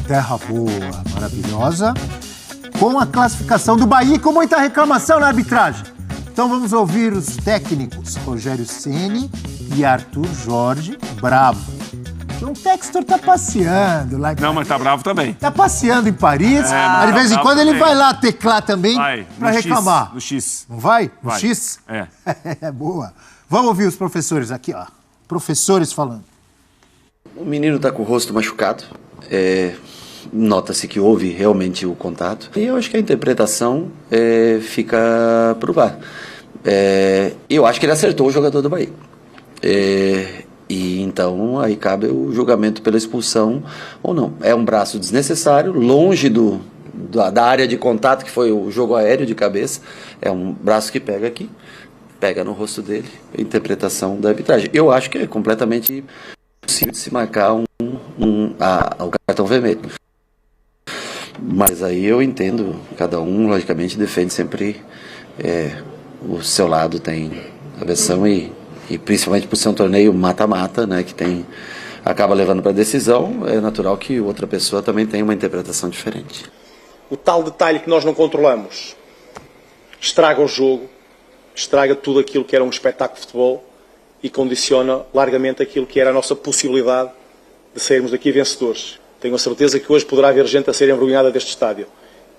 Terra boa, maravilhosa, com a classificação do Bahia, com muita reclamação na arbitragem. Então vamos ouvir os técnicos Rogério Ceni e Arthur Jorge, bravo. João Textor tá passeando lá em Paris. Não, mas tá bravo também. Tá passeando em Paris. De vez em quando ele vai lá teclar também para reclamar. No X. Não vai? No Vai. X? É. É boa. Vamos ouvir os professores aqui, ó. Professores falando. O menino tá com o rosto machucado. Nota-se que houve realmente o contato. E eu acho que a interpretação fica pro VAR. Eu acho que ele acertou o jogador do Bahia. E então aí cabe o julgamento pela expulsão ou não. É um braço desnecessário, longe da área de contato, que foi o jogo aéreo de cabeça. É um braço que pega aqui, pega no rosto dele. A interpretação da arbitragem. Eu acho que é completamente possível de se marcar o cartão vermelho. Mas aí eu entendo, cada um logicamente defende sempre o seu lado, tem a versão e principalmente por ser um torneio mata-mata, né, que acaba levando para a decisão, é natural que outra pessoa também tenha uma interpretação diferente. O tal detalhe que nós não controlamos estraga o jogo, estraga tudo aquilo que era um espetáculo de futebol e condiciona largamente aquilo que era a nossa possibilidade de sairmos daqui vencedores. Tenho a certeza que hoje poderá haver gente a ser envergonhada deste estádio.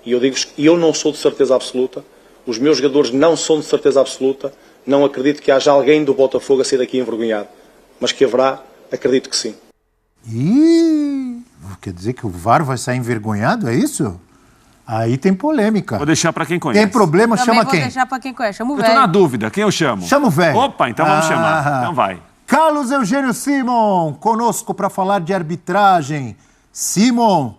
E eu digo-vos que eu não sou de certeza absoluta, os meus jogadores não são de certeza absoluta, não acredito que haja alguém do Botafogo a sair daqui envergonhado. Mas que haverá, acredito que sim. Quer dizer que o VAR vai sair envergonhado, é isso? Aí tem polêmica. Vou deixar para quem conhece. Tem problema, Também chama vou quem? deixar para quem conhece. Chama o Eu velho. tô na dúvida, quem eu chamo? Chama o velho. Opa, então vamos chamar. Então vai. Carlos Eugênio Simon, conosco para falar de arbitragem. Simon,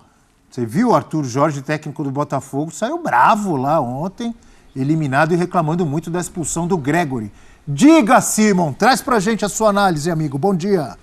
você viu o Arthur Jorge, técnico do Botafogo, saiu bravo lá ontem, eliminado e reclamando muito da expulsão do Gregory. Diga, Simon, traz pra gente a sua análise, amigo. Bom dia.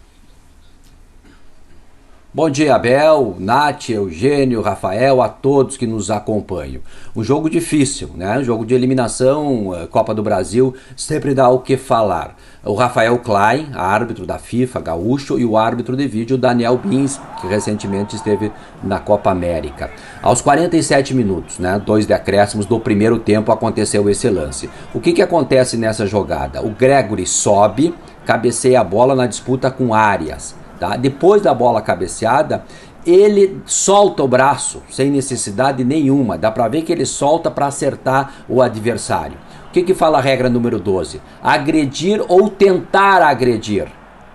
Bom dia, Abel, Nath, Eugênio, Rafael, a todos que nos acompanham. Um jogo difícil, né? Um jogo de eliminação, Copa do Brasil, sempre dá o que falar. O Rafael Klein, árbitro da FIFA, gaúcho, e o árbitro de vídeo, Daniel Bins, que recentemente esteve na Copa América. Aos 47 minutos, né, 2 decréscimos do primeiro tempo, aconteceu esse lance. O que acontece nessa jogada? O Gregory sobe, cabeceia a bola na disputa com Arias. Tá? Depois da bola cabeceada, ele solta o braço sem necessidade nenhuma. Dá para ver que ele solta para acertar o adversário. O que fala a regra número 12? Agredir ou tentar agredir.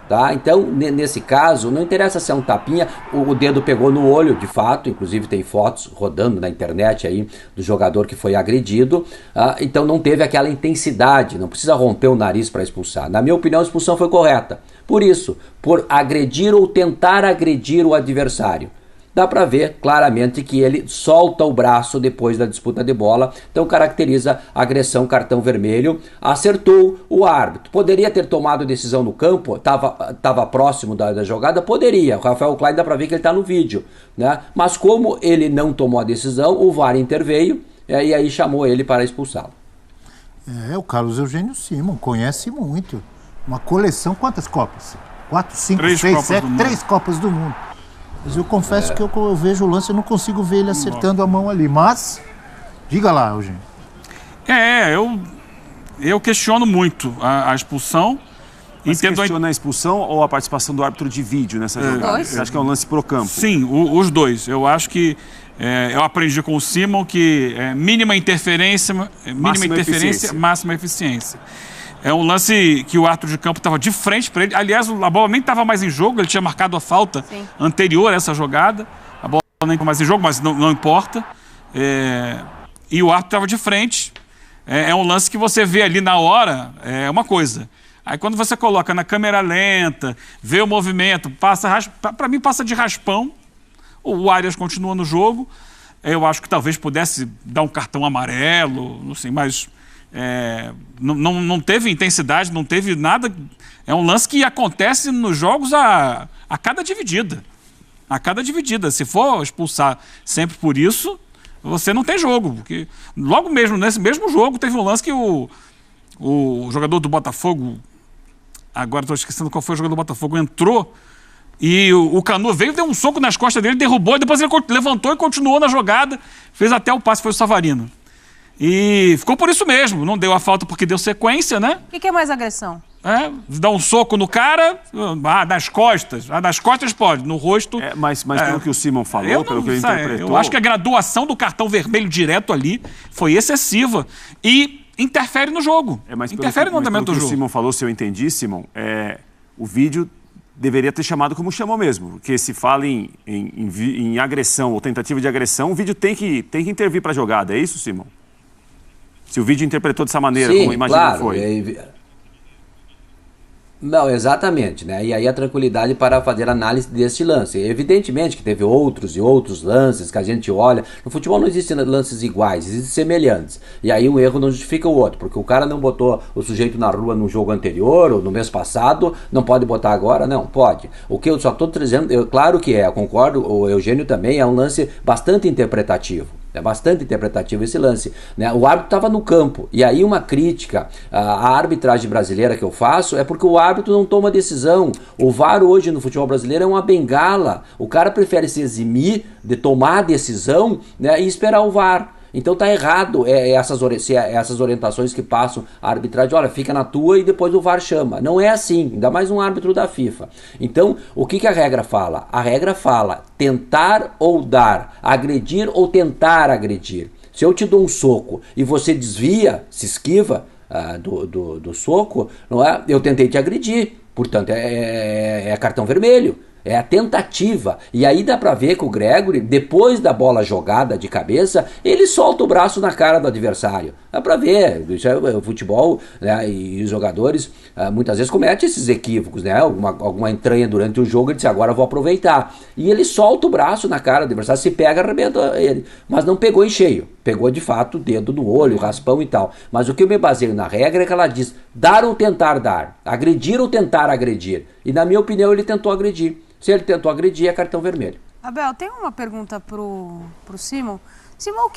Tá? Então, nesse caso, não interessa se é um tapinha, o dedo pegou no olho, de fato, inclusive tem fotos rodando na internet aí do jogador que foi agredido, então não teve aquela intensidade, não precisa romper o nariz para expulsar. Na minha opinião, a expulsão foi correta. Por isso, por agredir ou tentar agredir o adversário. Dá para ver claramente que ele solta o braço depois da disputa de bola, então caracteriza agressão, cartão vermelho. Acertou o árbitro. Poderia ter tomado decisão no campo, estava próximo da jogada? Poderia. O Rafael Klein dá para ver que ele está no vídeo, né? Mas como ele não tomou a decisão, o VAR interveio e aí chamou ele para expulsá-lo. O Carlos Eugênio Simon conhece muito. Uma coleção, quantas Copas? 4, 5, 6, 7, 3 Copas do Mundo. Mas eu confesso que eu vejo o lance, eu não consigo ver ele acertando a mão ali. Mas, diga lá, Eugênio. Eu questiono muito a expulsão. Você questiona a expulsão ou a participação do árbitro de vídeo nessa jogada? Você acha que é um lance pro campo? Sim, os dois. Eu acho que eu aprendi com o Simon que mínima interferência, máxima eficiência. É um lance que o árbitro de campo estava de frente para ele. Aliás, a bola nem estava mais em jogo, ele tinha marcado a falta anterior a essa jogada. A bola nem estava mais em jogo, mas não importa. E o árbitro estava de frente. É um lance que você vê ali na hora, é uma coisa. Aí quando você coloca na câmera lenta, vê o movimento, para mim passa de raspão. O Arias continua no jogo. Eu acho que talvez pudesse dar um cartão amarelo, não sei, mas... não teve intensidade, não teve nada. É um lance que acontece nos jogos a cada dividida. A cada dividida. Se for expulsar sempre por isso, você não tem jogo. Porque logo mesmo, nesse mesmo jogo, teve um lance que o jogador do Botafogo, agora estou esquecendo qual foi o jogador do Botafogo, entrou E o Canu veio, deu um soco nas costas dele, derrubou, depois ele levantou e continuou na jogada, fez até o passe, foi o Savarino. E ficou por isso mesmo, não deu a falta porque deu sequência, né? O que é mais agressão? Dá um soco no cara, nas costas. Nas costas pode, no rosto... Mas pelo que o Simon falou, pelo que ele interpretou... Eu acho que a graduação do cartão vermelho direto ali foi excessiva e interfere no jogo. Interfere no andamento do jogo. O que o Simon falou, se eu entendi, Simon, o vídeo deveria ter chamado como chamou mesmo. Porque se fala em agressão ou tentativa de agressão, o vídeo tem que intervir para a jogada. É isso, Simon? Se o vídeo interpretou dessa maneira, sim, como imagina claro, que foi. Não, exatamente, né? E aí a tranquilidade para fazer análise desse lance. Evidentemente que teve outros e outros lances que a gente olha. No futebol não existem lances iguais, existem semelhantes. E aí um erro não justifica o outro, porque o cara não botou o sujeito na rua no jogo anterior ou no mês passado, não pode botar agora? Não, pode. O que eu só estou dizendo, claro que eu concordo, o Eugênio também, é um lance bastante interpretativo. É bastante interpretativo esse lance, né? O árbitro estava no campo, e aí uma crítica à arbitragem brasileira que eu faço é porque o árbitro não toma decisão. O VAR hoje no futebol brasileiro é uma bengala. O cara prefere se eximir de tomar a decisão, né, e esperar o VAR. Então tá errado essas orientações que passam a arbitragem, olha, fica na tua e depois o VAR chama. Não é assim, ainda mais um árbitro da FIFA. Então, o que a regra fala? A regra fala tentar ou dar, agredir ou tentar agredir. Se eu te dou um soco e você desvia, se esquiva do soco, não é? Eu tentei te agredir, portanto é cartão vermelho. É a tentativa. E aí dá pra ver que o Gregóry, depois da bola jogada de cabeça, ele solta o braço na cara do adversário. Dá pra ver. Isso é o futebol, né? E os jogadores muitas vezes cometem esses equívocos, né? Alguma entranha durante o jogo, ele diz, agora eu vou aproveitar. E ele solta o braço na cara do adversário, se pega, arrebenta ele. Mas não pegou em cheio. Pegou de fato o dedo no olho, o raspão e tal. Mas o que eu me baseio na regra é que ela diz dar ou tentar dar, agredir ou tentar agredir. E na minha opinião ele tentou agredir. Se ele tentou agredir, é cartão vermelho. Abel, tem uma pergunta pro Simon. Simon,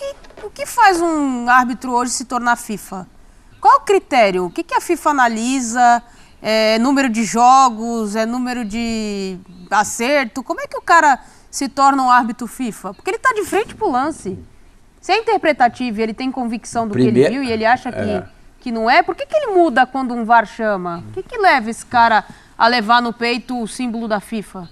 o que faz um árbitro hoje se tornar FIFA? Qual é o critério? O que a FIFA analisa? É número de jogos? É número de acerto? Como é que o cara se torna um árbitro FIFA? Porque ele está de frente pro lance. Se é interpretativo e ele tem convicção do que ele viu e ele acha que não é, por que ele muda quando um VAR chama? O que leva esse cara a levar no peito o símbolo da FIFA?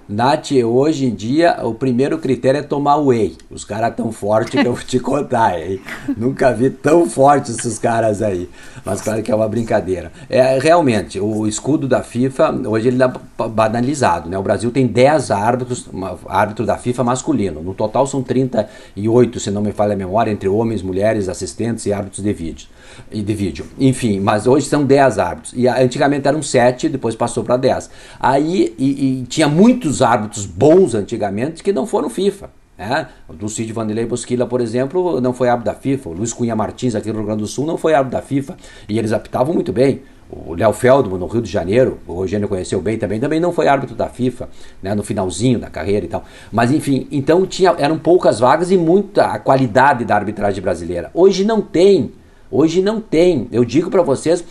Nath, hoje em dia o primeiro critério é tomar whey. Os caras tão fortes que eu vou te contar, hein? Nunca vi tão fortes esses caras aí. Mas claro que é uma brincadeira. Realmente, o escudo da FIFA, hoje ele está banalizado, né? O Brasil tem 10 árbitros da FIFA masculino. No total são 38, se não me falha a memória, entre homens, mulheres, assistentes e árbitros de vídeo. Enfim, mas hoje são 10 árbitros. E antigamente eram 7, depois passou para 10. Aí e tinha muitos árbitros bons antigamente que não foram FIFA. O Cid Vanderlei Bosquila, por exemplo, não foi árbitro da FIFA. O Luiz Cunha Martins, aqui no Rio Grande do Sul, não foi árbitro da FIFA. E eles apitavam muito bem. O Léo Feldman, no Rio de Janeiro, o Eugênio conheceu bem também não foi árbitro da FIFA, né, no finalzinho da carreira e tal. Mas enfim, então eram poucas vagas e muita qualidade da arbitragem brasileira. Hoje não tem. Eu digo para vocês,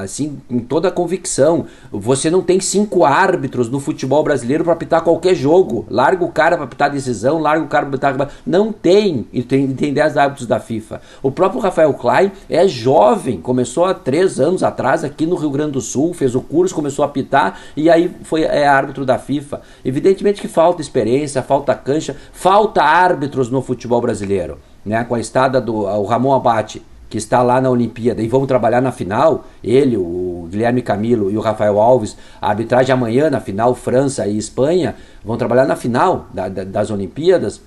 assim, com toda a convicção, você não tem 5 árbitros no futebol brasileiro para apitar qualquer jogo. Larga o cara para apitar decisão, larga o cara para apitar... Não tem, e tem 10 árbitros da FIFA. O próprio Rafael Klein é jovem, começou há 3 anos atrás aqui no Rio Grande do Sul, fez o curso, começou a apitar e aí é árbitro da FIFA. Evidentemente que falta experiência, falta cancha, falta árbitros no futebol brasileiro, né? Com a estada do Ramon Abate, que está lá na Olimpíada, e vão trabalhar na final, ele, o Guilherme Camilo e o Rafael Alves, a arbitragem amanhã na final, França e Espanha, vão trabalhar na final das Olimpíadas,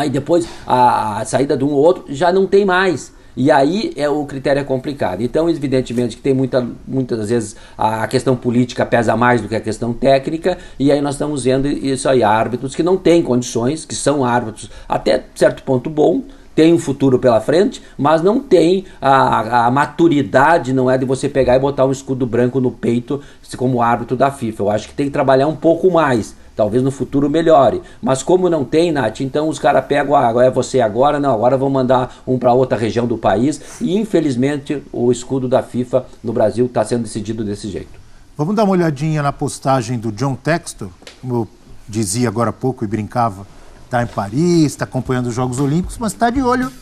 e depois a saída de um ou outro já não tem mais. E aí o critério é complicado. Então, evidentemente que tem muitas vezes a questão política pesa mais do que a questão técnica, e aí nós estamos vendo isso aí, árbitros que não têm condições, que são árbitros até certo ponto bom, tem um futuro pela frente, mas não tem a maturidade, não é de você pegar e botar um escudo branco no peito como árbitro da FIFA. Eu acho que tem que trabalhar um pouco mais, talvez no futuro melhore. Mas como não tem, Nath, então os caras pegam, é você agora, não, agora vão mandar um para outra região do país, e infelizmente o escudo da FIFA no Brasil está sendo decidido desse jeito. Vamos dar uma olhadinha na postagem do John Textor, como eu dizia agora há pouco e brincava, está em Paris, está acompanhando os Jogos Olímpicos, mas está de olho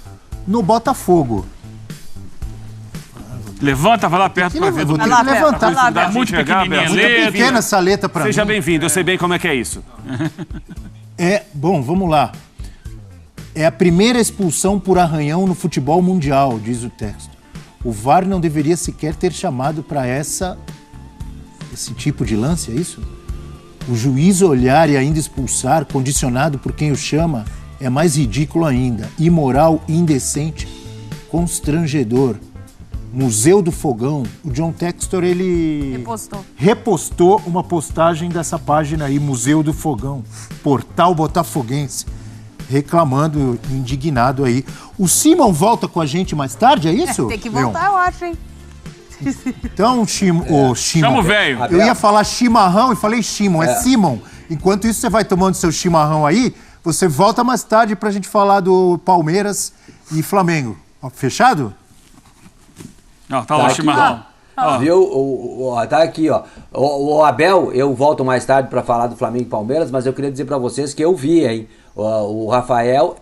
no Botafogo. Levanta, vai lá perto para ver. Vou ter que levantar. Dá muito pequenininha. Muito pequena essa letra para mim. Seja bem-vindo, eu sei bem como é que é isso. Bom, vamos lá. É a primeira expulsão por arranhão no futebol mundial, diz o texto. O VAR não deveria sequer ter chamado para esse tipo de lance, é isso? O juiz olhar e ainda expulsar, condicionado por quem o chama, é mais ridículo ainda. Imoral, indecente, constrangedor. Museu do Fogão. O John Textor, ele repostou uma postagem dessa página aí, Museu do Fogão, portal botafoguense, reclamando, indignado aí. O Simon volta com a gente mais tarde, é isso? Tem que voltar, eu acho, hein? Então, Chama o velho. Eu ia falar chimarrão e falei Simon, é Simon. Enquanto isso, você vai tomando seu chimarrão aí, você volta mais tarde pra gente falar do Palmeiras e Flamengo. Ó, fechado? Não, tá lá o chimarrão. Viu? Tá aqui, ó. O Abel, eu volto mais tarde para falar do Flamengo e Palmeiras, mas eu queria dizer para vocês que eu vi, hein? O Rafael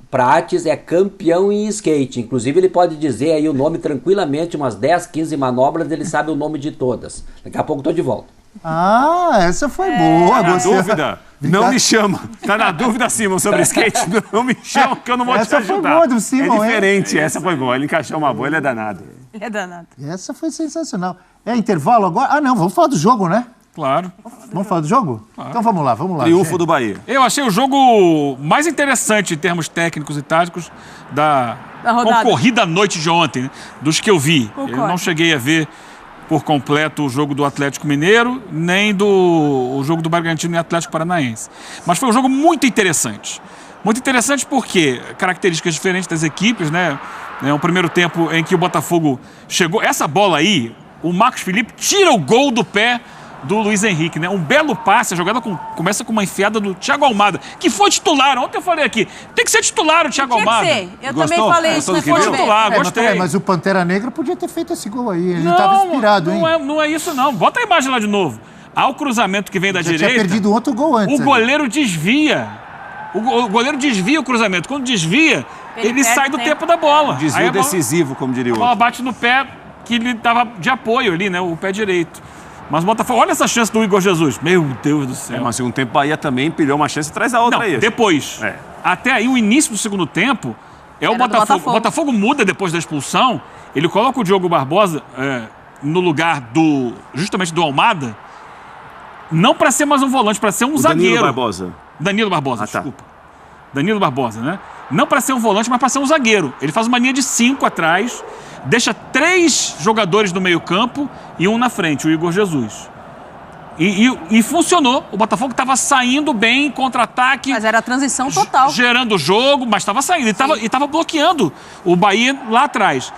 Prates é campeão em skate. Inclusive, ele pode dizer aí o nome tranquilamente, umas 10, 15 manobras, ele sabe o nome de todas. Daqui a pouco eu tô de volta. Ah, essa foi boa. Na dúvida, não me chama. Tá na dúvida, Simon, sobre skate? Não me chama, que eu não vou te ajudar. Essa foi boa do Simon, é diferente, essa foi boa. Ele encaixou uma boa, ele é danado. Ele é danado. Essa foi sensacional. É intervalo agora? Ah, não, vamos falar do jogo, né? Claro. Vamos falar do jogo? Claro. Então vamos lá. Triunfo gente. do Bahia. Eu achei o jogo mais interessante em termos técnicos e táticos da concorrida noite de ontem, né? Dos que eu vi. Concordo. Eu não cheguei a ver por completo o jogo do Atlético Mineiro, nem o jogo do Bragantino e Atlético Paranaense. Mas foi um jogo muito interessante. Muito interessante porque características diferentes das equipes, né? É um primeiro tempo em que o Botafogo chegou. Essa bola aí, o Marcos Felipe tira o gol do pé do Luiz Henrique, né? Um belo passe, a jogada começa com uma enfiada do Thiago Almada, que foi titular. Ontem eu falei aqui, tem que ser titular o Thiago Almada. Tem que ser. Eu também falei isso. Foi titular, gostei. Mas o Pantera Negra podia ter feito esse gol aí. Ele estava inspirado, hein? Não é isso, não. Bota a imagem lá de novo. Ao cruzamento que vem da direita. Tinha perdido outro gol antes. O goleiro desvia. O goleiro desvia o cruzamento. Quando desvia, ele sai do tempo da bola. Desvio decisivo, como diria o outro. outro. A bola bate no pé, que ele estava de apoio ali, né? O pé direito. Mas o Botafogo, olha essa chance do Igor Jesus. Meu Deus do céu. Mas segundo tempo, Bahia também pilhou uma chance atrás da outra. Não, depois. Até aí, o início do segundo tempo, o Botafogo. O Botafogo muda depois da expulsão. Ele coloca o Diogo Barbosa no lugar justamente do Almada. Não para ser mais um volante, para ser um zagueiro. Danilo Barbosa, desculpa. Danilo Barbosa, né? Não para ser um volante, mas para ser um zagueiro. Ele faz uma linha de 5 atrás, deixa 3 jogadores no meio-campo e um na frente, o Igor Jesus. E funcionou. O Botafogo estava saindo bem, contra-ataque. Mas era a transição total. Gerando o jogo, mas estava saindo. E estava bloqueando o Bahia lá atrás.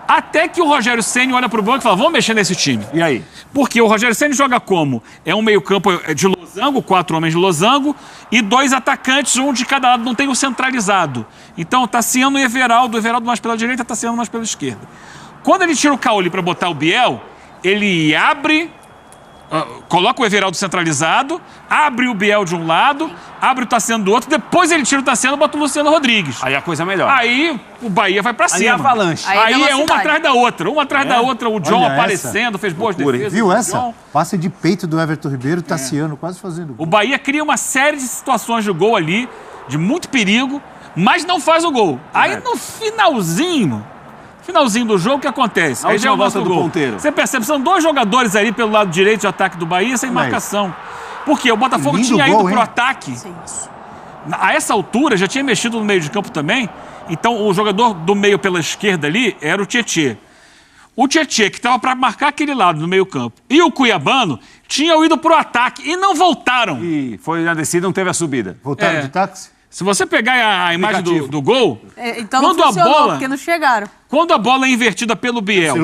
Até que o Rogério Ceni olha para o banco e fala, vamos mexer nesse time. E aí? Porque o Rogério Ceni joga como? É um meio-campo de losango, 4 homens de losango, e 2 atacantes, um de cada lado, não tem o centralizado. Então, Tassiano e Everaldo mais pela direita, Tassiano mais pela esquerda. Quando ele tira o Cauli para botar o Biel, ele abre, coloca o Everaldo centralizado, abre o Biel de um lado, abre o Tassiano do outro, depois ele tira o Tassiano e bota o Luciano Rodrigues. Aí a coisa melhor. Aí o Bahia vai pra cima. Aí é avalanche. Aí é uma atrás da outra. Uma atrás da outra. O John aparecendo, fez boas defesas. Viu essa? Passe de peito do Everton Ribeiro, Tassiano quase fazendo gol. O Bahia cria uma série de situações de gol ali, de muito perigo, mas não faz o gol. Aí no finalzinho do jogo, o que acontece? Aí já volta do ponteiro. Você percebe, são 2 jogadores ali pelo lado direito de ataque do Bahia sem marcação. Porque o Botafogo tinha ido pro ataque. A essa altura, já tinha mexido no meio de campo também. Então, o jogador do meio pela esquerda ali era o Tietê. O Tietê, que estava para marcar aquele lado no meio campo, e o Cuiabano tinham ido pro ataque e não voltaram. E foi na descida, não teve a subida. Voltaram de táxi? Se você pegar a imagem do gol, então não funcionou, porque não chegaram. Quando a bola é invertida pelo Biel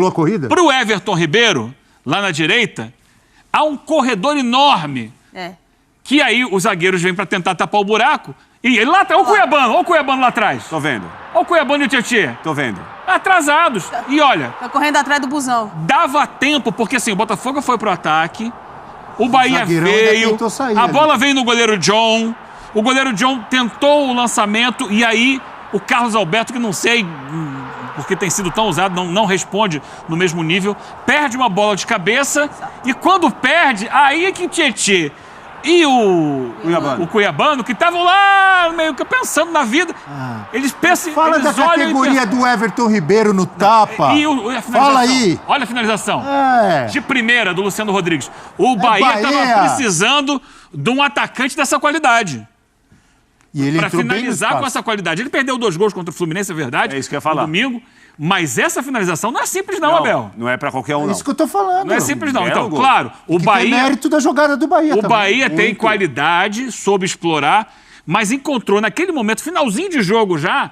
para o Everton Ribeiro, lá na direita, há um corredor enorme. Que aí os zagueiros vêm para tentar tapar o buraco E ele lá atrás, olha o Cuiabano lá atrás. Tô vendo. Olha o Cuiabano e o Tietê. Tô vendo. Atrasados. E olha, Tá correndo atrás do busão. dava tempo, porque assim, o Botafogo foi pro ataque, o Bahia zagueirão ainda veio, tentou sair a ali. bola veio no goleiro John, o goleiro John tentou o lançamento e aí o Carlos Alberto, que não sei porque tem sido tão usado, não responde no mesmo nível, perde uma bola de cabeça e quando perde, aí é que Tietê e o Cuiabano, que estavam lá meio que pensando na vida, eles pensam, Fala eles da olham e categoria pensam, do Everton Ribeiro no tapa. e a finalização. Fala aí. Olha a finalização. É. De primeira, do Luciano Rodrigues. O Bahia Bahia. estava precisando de um atacante dessa qualidade. E ele Para entrou bem no finalizar com espaço. essa qualidade. Ele perdeu 2 gols contra o Fluminense, é verdade. É isso que eu ia falar. No domingo. Mas essa finalização não é simples não, Abel. Não é pra qualquer um, É não. isso que eu tô falando. Não é simples não. Belo Então, gol. claro, o Que tem Bahia... mérito da jogada do Bahia O também. Bahia tem Muito. qualidade, soube explorar, mas encontrou naquele momento, finalzinho de jogo já,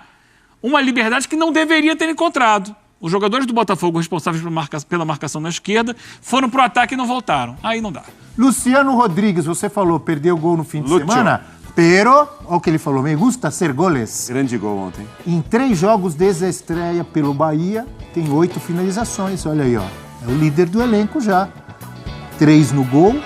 uma liberdade que não deveria ter encontrado. Os jogadores do Botafogo responsáveis pela marcação na esquerda foram pro ataque e não voltaram. Aí não dá. Luciano Rodrigues, você falou, perdeu o gol no fim de Lúcio. semana. Pero, olha o que ele falou, me gusta ser goles. Grande gol ontem. Em 3 jogos desde a estreia pelo Bahia, tem 8 finalizações. Olha aí, ó. É o líder do elenco já. 3 no gol,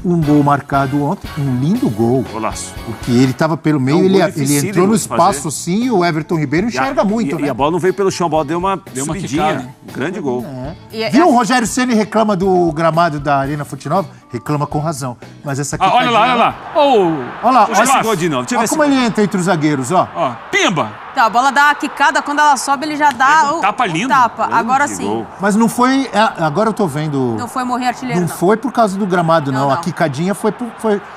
1 gol marcado ontem. Um lindo gol. Golaço. Porque ele estava pelo meio, gol ele dificílimo entrou no de fazer. espaço assim e o Everton Ribeiro enxerga muito, né? E a bola não veio pelo chão, a bola deu uma uma subidinha. quicada. Grande gol. E- Viu? O Rogério Ceni reclama do gramado da Arena Fonte Nova? Reclama com razão. Mas essa aqui. Olha lá. Olha lá, Olha esse gol de novo. Deixa eu ver Olha esse como gol. ele entra entre os zagueiros, ó. Ó, pimba! Então, a bola dá uma quicada, quando ela sobe, ele já dá Um tapa lindo. tapa. Grande Agora sim. gol. Mas não foi. Agora eu tô vendo. Não foi morrer artilheiro, Não não. foi por causa do gramado, não. Não, A não. quicadinha foi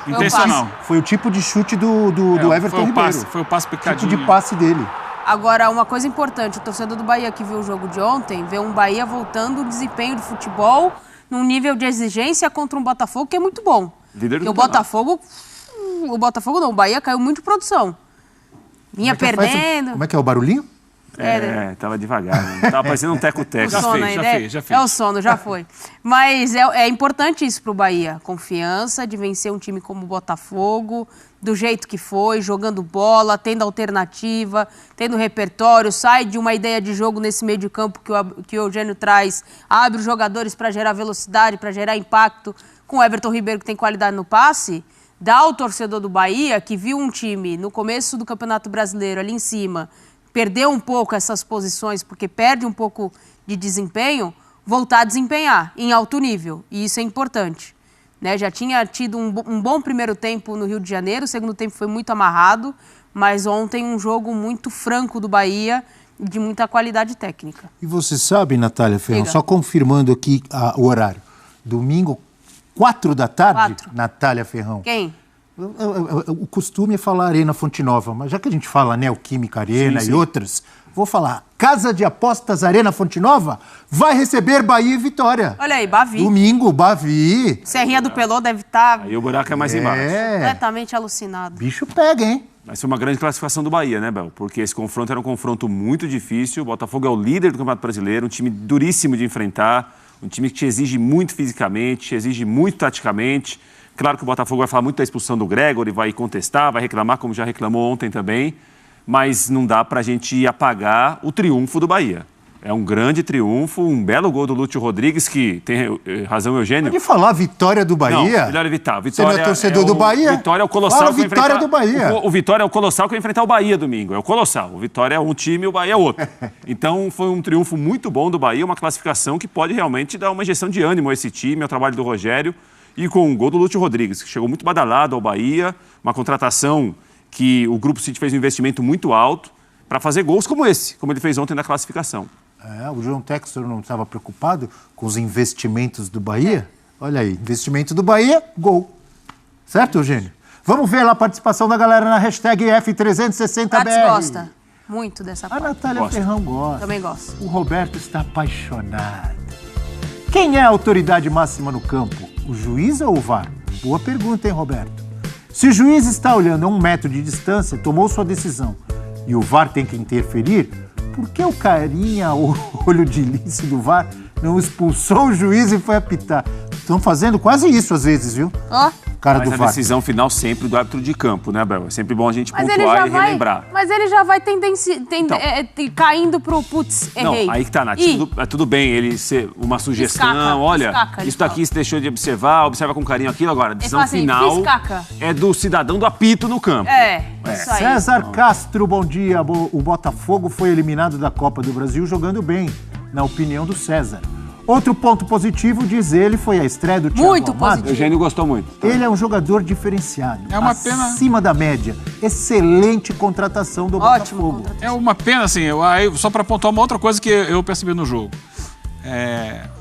Intencional. foi o tipo de chute do Everton Ribeiro. Foi o passe Tipo picadinho. de passe dele. Agora, uma coisa importante, o torcedor do Bahia que viu o jogo de ontem, vê um Bahia voltando o desempenho de futebol num nível de exigência contra um Botafogo que é muito bom. Líder do Porque o campeonato. Botafogo não, o Bahia caiu muito de produção. Vinha perdendo. Como é que é o barulhinho? Tava devagar. Né? Tava parecendo um teco-teco. O Já sono fez, ainda já é- fez, já fez. É o sono, já foi. Mas é importante isso pro Bahia. Confiança de vencer um time como o Botafogo, do jeito que foi, jogando bola, tendo alternativa, tendo repertório, sai de uma ideia de jogo nesse meio de campo que o Eugênio traz, abre os jogadores para gerar velocidade, para gerar impacto, com o Everton Ribeiro que tem qualidade no passe, dá ao torcedor do Bahia, que viu um time no começo do Campeonato Brasileiro ali em cima, perdeu um pouco essas posições, porque perde um pouco de desempenho, voltar a desempenhar em alto nível. E isso é importante. Né? Já tinha tido um bom primeiro tempo no Rio de Janeiro, o segundo tempo foi muito amarrado, mas ontem um jogo muito franco do Bahia, de muita qualidade técnica. E você sabe, Natália Ferrão, Diga. só confirmando aqui o horário. Domingo, 4 da tarde, 4. Natália Ferrão. Quem? O costume é falar Arena Fonte Nova, mas já que a gente fala Neoquímica Arena Sim, e sim. outras, vou falar. Casa de Apostas Arena Fonte Nova vai receber Bahia e Vitória. Olha aí, Bavi. Domingo, Bavi. Serrinha do Pelô deve estar Aí o buraco é mais embaixo. completamente alucinado. Bicho pega, hein? Vai ser uma grande classificação do Bahia, né, Bel? Porque esse confronto era um confronto muito difícil. O Botafogo é o líder do Campeonato Brasileiro, um time duríssimo de enfrentar, um time que te exige muito fisicamente, te exige muito taticamente. Claro que o Botafogo vai falar muito da expulsão do Gregory, vai contestar, vai reclamar, como já reclamou ontem também, mas não dá pra gente apagar o triunfo do Bahia. É um grande triunfo, um belo gol do Lúcio Rodrigues, que tem razão, Eugênio. Pode falar vitória do Bahia? Não, melhor evitar. Você não é torcedor do Bahia? Vitória é o Colossal Fala que vai Vitória enfrentar... do Bahia. O Vitória é o Colossal que vai enfrentar o Bahia domingo. É o Colossal. O Vitória é um time e o Bahia é outro. Então foi um triunfo muito bom do Bahia, uma classificação que pode realmente dar uma injeção de ânimo a esse time, ao trabalho do Rogério. E com o gol do Lúcio Rodrigues, que chegou muito badalado ao Bahia, uma contratação que o Grupo City fez um investimento muito alto para fazer gols como esse, como ele fez ontem na classificação. O João Textor não estava preocupado com os investimentos do Bahia? Olha aí, investimento do Bahia, gol. Certo, Eugênio? Vamos ver lá a participação da galera na hashtag F360BR. Gats gosta muito dessa A parte. Natália Gosta. Ferrão gosta. Também gosto. O Roberto está apaixonado. Quem é a autoridade máxima no campo? O juiz ou o VAR? Boa pergunta, hein, Roberto? Se o juiz está olhando a 1 metro de distância, tomou sua decisão, e o VAR tem que interferir, por que o carinha, o olho de lince do VAR, não expulsou o juiz e foi apitar? Estão fazendo quase isso às vezes, viu? Ó, cara Mas do a VAR. decisão final sempre do árbitro de campo, né, Abel? É sempre bom a gente Mas pontuar e relembrar. Mas ele já vai Então. caindo pro putz, errei. Não, aí que tá, Nath. Ih, Tudo bem ele ser uma sugestão. Descaca, olha, descaca, ele isso daqui você deixou de observar, observa com carinho aquilo. Agora, a decisão fala assim, final descaca. é do cidadão do apito no campo. Isso aí. César Castro, bom dia. O Botafogo foi eliminado da Copa do Brasil jogando bem, na opinião do César. Outro ponto positivo, diz ele, foi a estreia do Thiago Muito Almada. positivo. O Eugênio gostou muito. Tá? Ele é um jogador diferenciado, É uma pena. acima da média. Excelente contratação do Ótimo Botafogo. contratação. É uma pena, assim, só para pontuar uma outra coisa que eu percebi no jogo.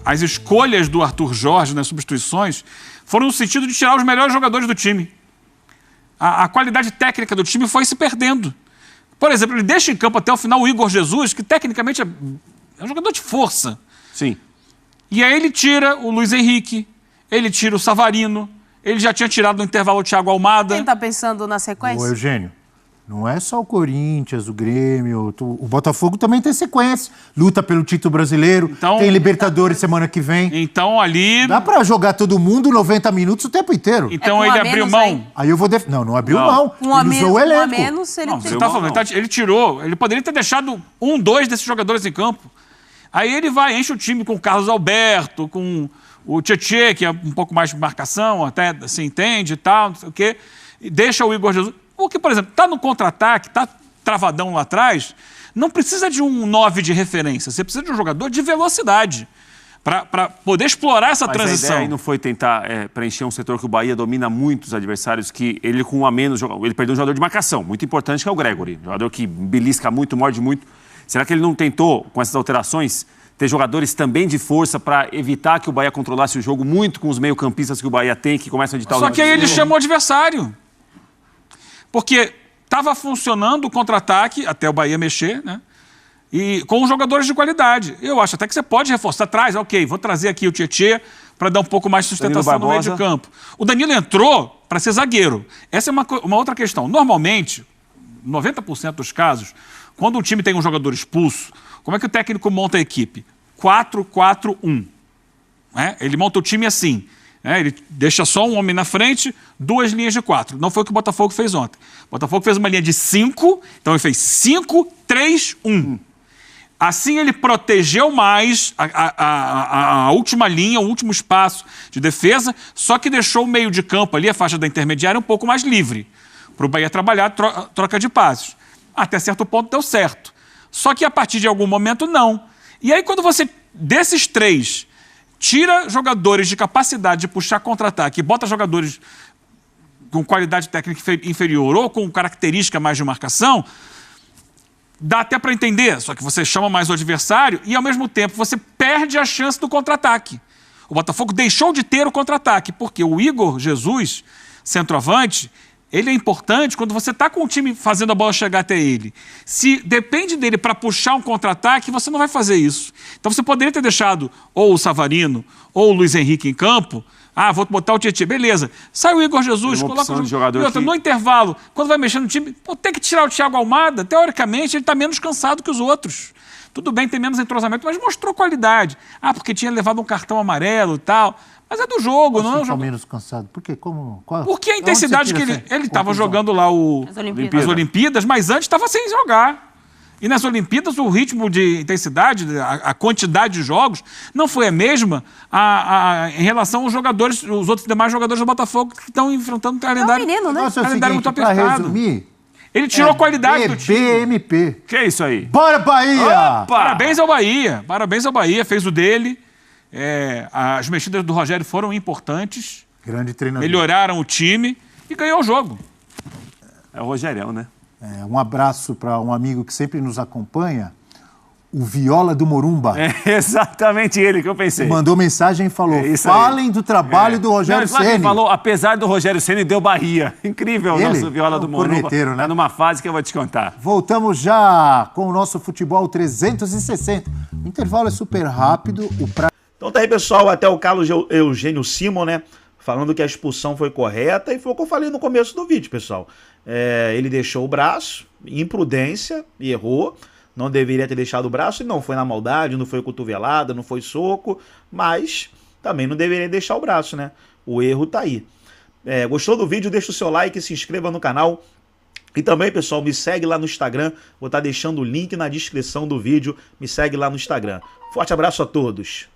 As escolhas do Arthur Jorge nas substituições foram no sentido de tirar os melhores jogadores do time. A qualidade técnica do time foi se perdendo. Por exemplo, ele deixa em campo até o final o Igor Jesus, que tecnicamente é um jogador de força. Sim. E aí ele tira o Luiz Henrique, ele tira o Savarino, ele já tinha tirado no intervalo o Thiago Almada. Quem tá pensando na Ô, sequência? Eugênio, não é só o Corinthians, o Grêmio, o Botafogo também tem sequência. Luta pelo título brasileiro, Então- tem Libertadores semana que vem. Então ali... Dá pra jogar todo mundo 90 minutos o tempo inteiro. Então com ele a abriu menos mão... aí. Aí eu vou... Não abriu Não. mão. Um a Ele menos, usou o um a elenco. menos, ele Não, tem... você tá falando, ele tirou, ele poderia ter deixado dois desses jogadores em campo. Aí ele vai, enche o time com o Carlos Alberto, com o Tietê, que é um pouco mais de marcação, até se entende e tal, não sei o quê, e deixa o Igor Jesus. Porque, por exemplo, tá no contra-ataque, tá travadão lá atrás, não precisa de um 9 de referência, você precisa de um jogador de velocidade para poder explorar essa Mas transição. a ideia aí não foi tentar preencher um setor que o Bahia domina muito os adversários, que ele com um a menos, ele perdeu um jogador de marcação, muito importante, que é o Gregory, um jogador que belisca muito, morde muito. Será que ele não tentou, com essas alterações, ter jogadores também de força para evitar que o Bahia controlasse o jogo muito com os meio-campistas que o Bahia tem, que começam a editar o Só que aí ele chamou o adversário. Porque estava funcionando o contra-ataque, até o Bahia mexer, né? E com jogadores de qualidade. Eu acho até que você pode reforçar atrás, ok, vou trazer aqui o Tietê para dar um pouco mais de sustentação no meio de campo. O Danilo entrou para ser zagueiro. Essa é uma outra questão. Normalmente, 90% dos casos, quando um time tem um jogador expulso, como é que o técnico monta a equipe? 4-4-1. Ele monta o time assim. Ele deixa só um homem na frente, 2 linhas de 4. Não foi o que o Botafogo fez ontem. O Botafogo fez uma linha de 5, então ele fez 5-3-1. Assim ele protegeu mais a última linha, o último espaço de defesa, só que deixou o meio de campo ali, a faixa da intermediária, um pouco mais livre. Para o Bahia trabalhar, troca de passes. Até certo ponto deu certo. Só que a partir de algum momento, não. E aí quando você, desses 3, tira jogadores de capacidade de puxar contra-ataque e bota jogadores com qualidade técnica inferior ou com característica mais de marcação, dá até para entender, só que você chama mais o adversário e, ao mesmo tempo, você perde a chance do contra-ataque. O Botafogo deixou de ter o contra-ataque, porque o Igor Jesus, centroavante, ele é importante quando você está com o time fazendo a bola chegar até ele. Se depende dele para puxar um contra-ataque, você não vai fazer isso. Então você poderia ter deixado ou o Savarino ou o Luiz Henrique em campo. Vou botar o Tietê. Beleza. Sai o Igor Jesus, coloca o jogador e outra, no intervalo, quando vai mexer no time, tem que tirar o Thiago Almada. Teoricamente, ele está menos cansado que os outros. Tudo bem, tem menos entrosamento, mas mostrou qualidade. Porque tinha levado um cartão amarelo e tal. Mas é do jogo, não é um jogo. menos cansado. Por quê? Porque a intensidade que ele estava jogando lá as Olimpíadas, mas antes estava sem jogar. E nas Olimpíadas o ritmo de intensidade, a quantidade de jogos, não foi a mesma em relação aos jogadores, os outros demais jogadores do Botafogo que estão enfrentando um calendário, menino, né? Nossa, é o calendário seguinte, muito pra apertado. resumir, Ele tirou a qualidade do time. BMP. Que é isso aí? Bora, Bahia! Parabéns ao Bahia. Parabéns ao Bahia. Fez o dele. As mexidas do Rogério foram importantes. Grande treinador. Melhoraram o time e ganhou o jogo. É o Rogerião, né? Um abraço para um amigo que sempre nos acompanha, o Viola do Morumba. É exatamente ele que eu pensei. Mandou mensagem e falou, isso aí. falem do trabalho do Rogério Não, ele Ceni. falou, apesar do Rogério Ceni, deu Bahia. Incrível o Ele? nosso Viola do Morumba. Corneteiro, né? Tá numa fase que eu vou te contar. Voltamos já com o nosso futebol 360. O intervalo é super rápido. Então tá aí, pessoal, até o Carlos Eugênio Simon, né, falando que a expulsão foi correta, e foi o que eu falei no começo do vídeo, pessoal. Ele deixou o braço, imprudência, e errou, não deveria ter deixado o braço, e não foi na maldade, não foi cotovelada, não foi soco, mas também não deveria deixar o braço, né, o erro tá aí. Gostou do vídeo? Deixa o seu like, se inscreva no canal. E também, pessoal, me segue lá no Instagram. Vou estar deixando o link na descrição do vídeo. Me segue lá no Instagram. Forte abraço a todos.